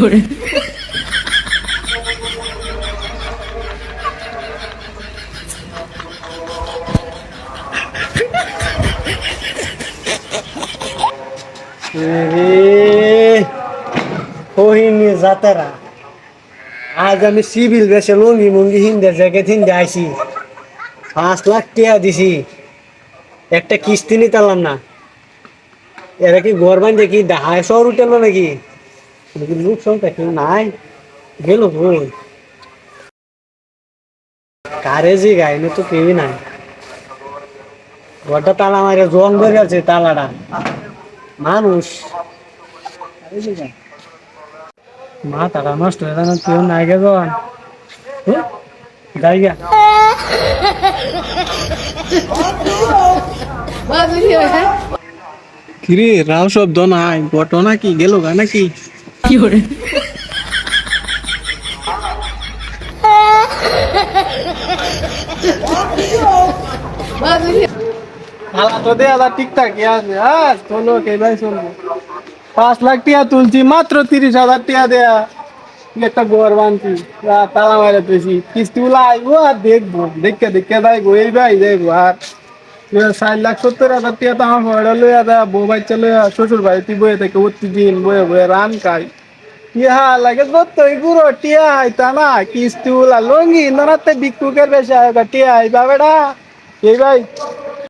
করে কোহিনী যাতারা আজ আমি সিভিল বেশে লুঙ্গি মুঙ্গি হিন্দে জ্যাকেট হিন্দে আইছি 5 লাখ টাকা দিছি একটা কিস্তি নিতে পারলাম না এরা কি ঘর বান্ধে কি হাই শহর উঠেলো নাকি লোক সংখ্যা কেউ নাই গেল বই কারে জি গাইলে তো কেউই নাই ঘরটা তালা মারে জং ধরে আছে তালাটা মানুষ মাথাটা নষ্ট হয়ে যান কেউ নাই গে জন যাই গা কিরে রাও শব্দ নাই ঘটনা কি গেল গা নাকি কি করে হালা তো দে আদা ঠিকঠাক আছে হ্যাঁ চলো কে ভাই চলো 5 লাখ টাকা তুলছি মাত্র 30,000 টাকা দেয়া একটা ঘর বানছি তালা মারে পেয়েছি কিস্তি গুলো আইবো আর দেখবো দেখে দেখে যাইবো এই ভাই যাইবো আর 4,70,000 টাকা তো আমার ঘরে লইয়া দা বউ বাচ্চা লইয়া শ্বশুর বাড়িতে বয়ে থেকে প্রতিদিন বয়ে বয়ে রান খাই টিয়া লাগে যতই গুঁড়ো টিয়া আইতা না কিস্তি গুলা লঙ্গি নাতে ভিক্ষুকের বেশি টিয়া আইবা বেড়া এই ভাই